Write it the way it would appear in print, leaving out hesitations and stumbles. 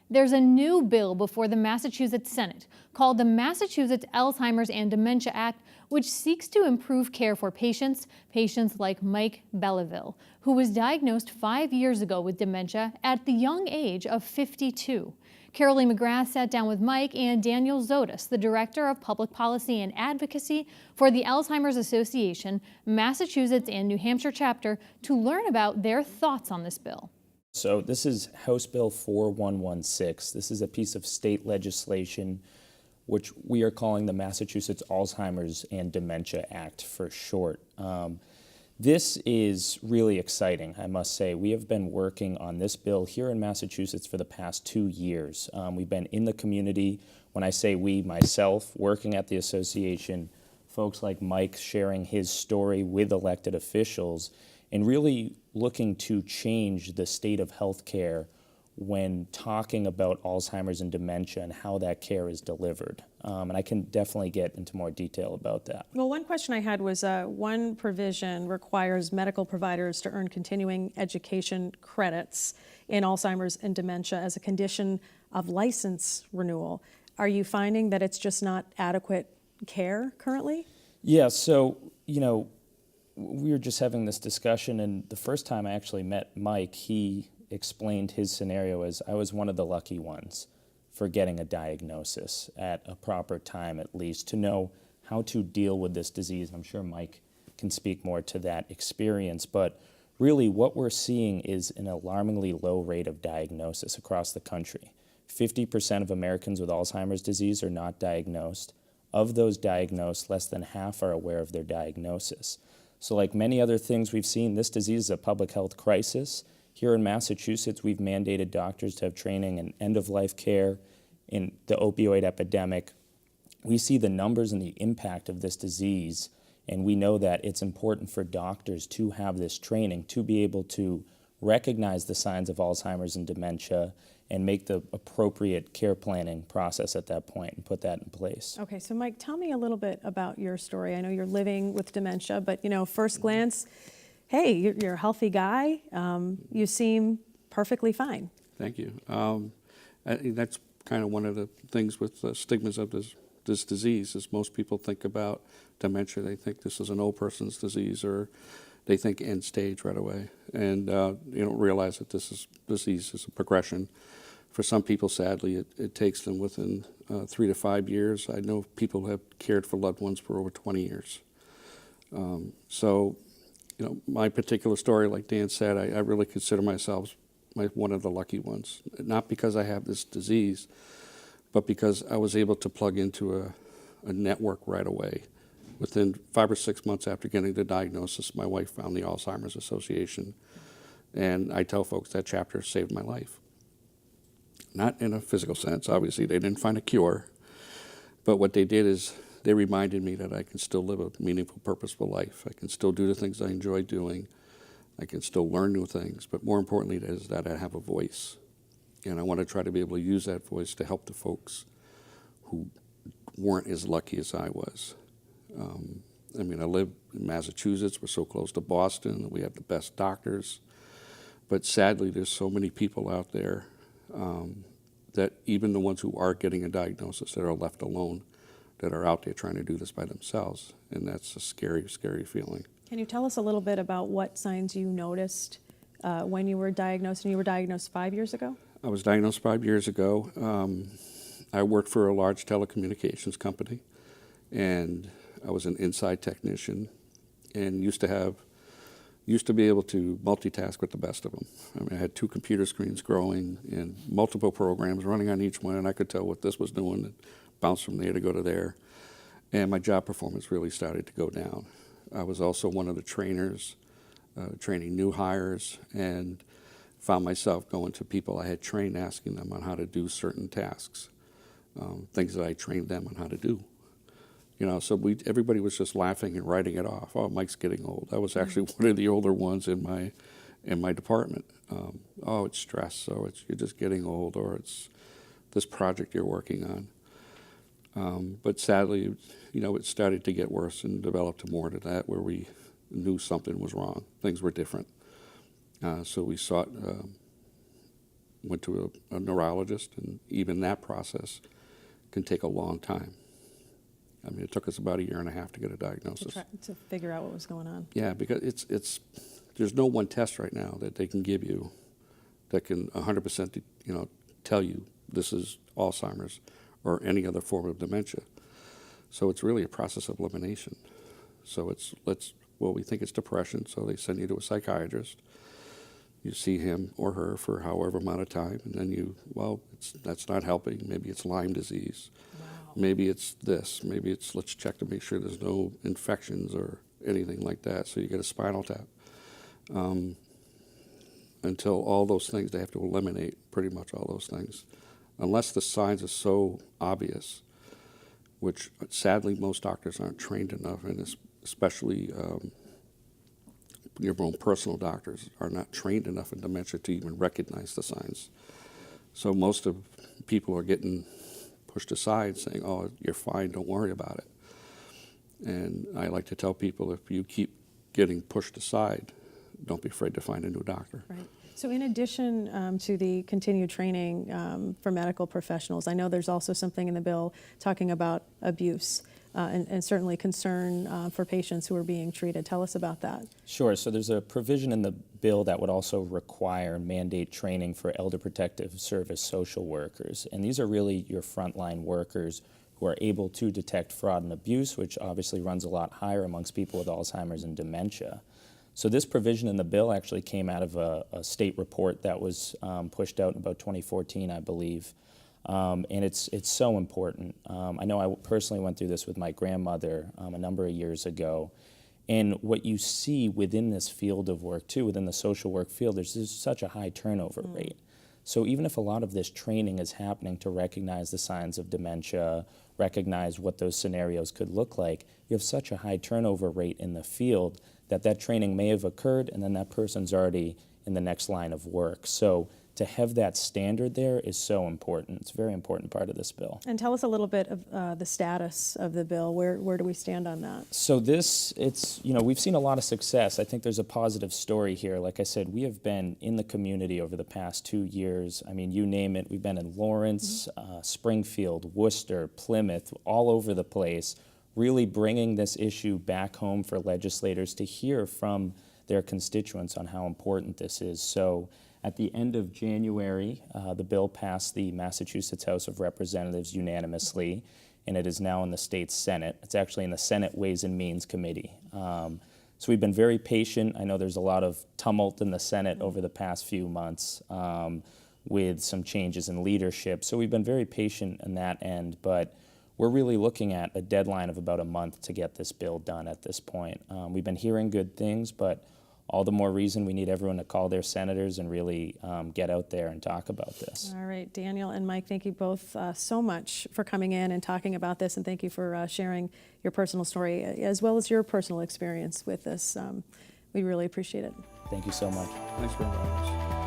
There's a new bill before the Massachusetts Senate called the Massachusetts Alzheimer's and Dementia Act, which seeks to improve care for patients like Mike Belleville, who was diagnosed 5 years ago with dementia at the young age of 52. Carolee McGrath sat down with Mike and Daniel Zotos, the Director of Public Policy and Advocacy for the Alzheimer's Association, Massachusetts and New Hampshire Chapter, to learn about their thoughts on this bill. So this is House Bill 4116. This is a piece of state legislation which we are calling the Massachusetts Alzheimer's and Dementia Act for short. This is really exciting, I must say. We have been working on this bill here in Massachusetts for the past 2 years. We've been in the community. When I say we, myself, working at the association, folks like Mike sharing his story with elected officials, and really looking to change the state of healthcare when talking about Alzheimer's and dementia and how that care is delivered. And I can definitely get into more detail about that. Well, one question I had was one provision requires medical providers to earn continuing education credits in Alzheimer's and dementia as a condition of license renewal. Are you finding that it's just not adequate care currently? Yeah, so, we were just having this discussion, and the first time I actually met Mike, he explained his scenario as I was one of the lucky ones for getting a diagnosis at a proper time, at least, to know how to deal with this disease. I'm sure Mike can speak more to that experience, but really what we're seeing is an alarmingly low rate of diagnosis across the country. 50% of Americans with Alzheimer's disease are not diagnosed. Of those diagnosed, less than half are aware of their diagnosis. So like many other things we've seen, this disease is a public health crisis. Here in Massachusetts, we've mandated doctors to have training in end-of-life care, in the opioid epidemic. We see the numbers and the impact of this disease, and we know that it's important for doctors to have this training to be able to recognize the signs of Alzheimer's and dementia and make the appropriate care planning process at that point and put that in place. Okay, so Mike, tell me a little bit about your story. I know you're living with dementia, but first glance, hey, you're a healthy guy. You seem perfectly fine. Thank you. That's kind of one of the things with the stigmas of this disease is most people think about dementia. They think this is an old person's disease, or they think end stage right away, and you don't realize that this disease is a progression. For some people, sadly, it takes them within 3 to 5 years. I know people who have cared for loved ones for over 20 years. So, my particular story, like Dan said, I really consider myself one of the lucky ones. Not because I have this disease, but because I was able to plug into a network right away. Within 5 or 6 months after getting the diagnosis, my wife found the Alzheimer's Association. And I tell folks that chapter saved my life. Not in a physical sense, obviously. They didn't find a cure. But what they did is they reminded me that I can still live a meaningful, purposeful life. I can still do the things I enjoy doing. I can still learn new things. But more importantly is that I have a voice. And I want to try to be able to use that voice to help the folks who weren't as lucky as I was. I live in Massachusetts. We're so close to Boston. We have the best doctors. But sadly, there's so many people out there that even the ones who are getting a diagnosis that are left alone, that are out there trying to do this by themselves. And that's a scary, scary feeling. Can you tell us a little bit about what signs you noticed when you were diagnosed? And you were diagnosed 5 years ago? I was diagnosed 5 years ago. I worked for a large telecommunications company, and I was an inside technician, and used to be able to multitask with the best of them. I had 2 computer screens growing and multiple programs running on each one, and I could tell what this was doing and bounce from there to go to there. And my job performance really started to go down. I was also one of the trainers, training new hires, and found myself going to people I had trained, asking them on how to do certain tasks, things that I trained them on how to do. So everybody was just laughing and writing it off. Oh, Mike's getting old. I was actually one of the older ones in my department. Oh, it's stress. Oh, you're just getting old, or it's this project you're working on. But sadly, it started to get worse and developed more to that, where we knew something was wrong. Things were different. So we sought went to a neurologist, and even that process can take a long time. I mean, it took us about 1.5 years to get a diagnosis. To figure out what was going on. Yeah, because there's no one test right now that they can give you that can 100% tell you this is Alzheimer's or any other form of dementia. So it's really a process of elimination. So we think it's depression, so they send you to a psychiatrist. You see him or her for however amount of time, and then that's not helping. Maybe it's Lyme disease. Wow. Maybe it's this. Maybe it's let's check to make sure there's no infections or anything like that. So you get a spinal tap. Until all those things, they have to eliminate pretty much all those things. Unless the signs are so obvious, which sadly most doctors aren't trained enough, and especially your own personal doctors are not trained enough in dementia to even recognize the signs. So most of people are getting pushed aside saying, oh, you're fine, don't worry about it. And I like to tell people, if you keep getting pushed aside, don't be afraid to find a new doctor. Right. So in addition to the continued training for medical professionals, I know there's also something in the bill talking about abuse and certainly concern for patients who are being treated. Tell us about that. Sure. So there's a provision in the bill that would also require and mandate training for elder protective service social workers. And these are really your frontline workers who are able to detect fraud and abuse, which obviously runs a lot higher amongst people with Alzheimer's and dementia. So this provision in the bill actually came out of a state report that was pushed out in about 2014, I believe. And it's so important. I know I personally went through this with my grandmother a number of years ago. And what you see within this field of work, too, within the social work field, there's such a high turnover rate. So even if a lot of this training is happening to recognize the signs of dementia, recognize what those scenarios could look like, you have such a high turnover rate in the field that training may have occurred, and then that person's already in the next line of work. So to have that standard there is so important. It's a very important part of this bill. And tell us a little bit of the status of the bill. Where do we stand on that? So we've seen a lot of success. I think there's a positive story here. Like I said, we have been in the community over the past 2 years. I mean, you name it. We've been in Lawrence, Springfield, Worcester, Plymouth, all over the place, really bringing this issue back home for legislators to hear from their constituents on how important this is. So at the end of January, the bill passed the Massachusetts House of Representatives unanimously, and it is now in the state Senate. It's actually in the Senate Ways and Means Committee. So we've been very patient. I know there's a lot of tumult in the Senate over the past few months with some changes in leadership. So we've been very patient in that end, but we're really looking at a deadline of about a month to get this bill done at this point. We've been hearing good things, but all the more reason we need everyone to call their senators and really get out there and talk about this. All right, Daniel and Mike, thank you both so much for coming in and talking about this, and thank you for sharing your personal story as well as your personal experience with this. We really appreciate it. Thank you so much. Thanks for having us.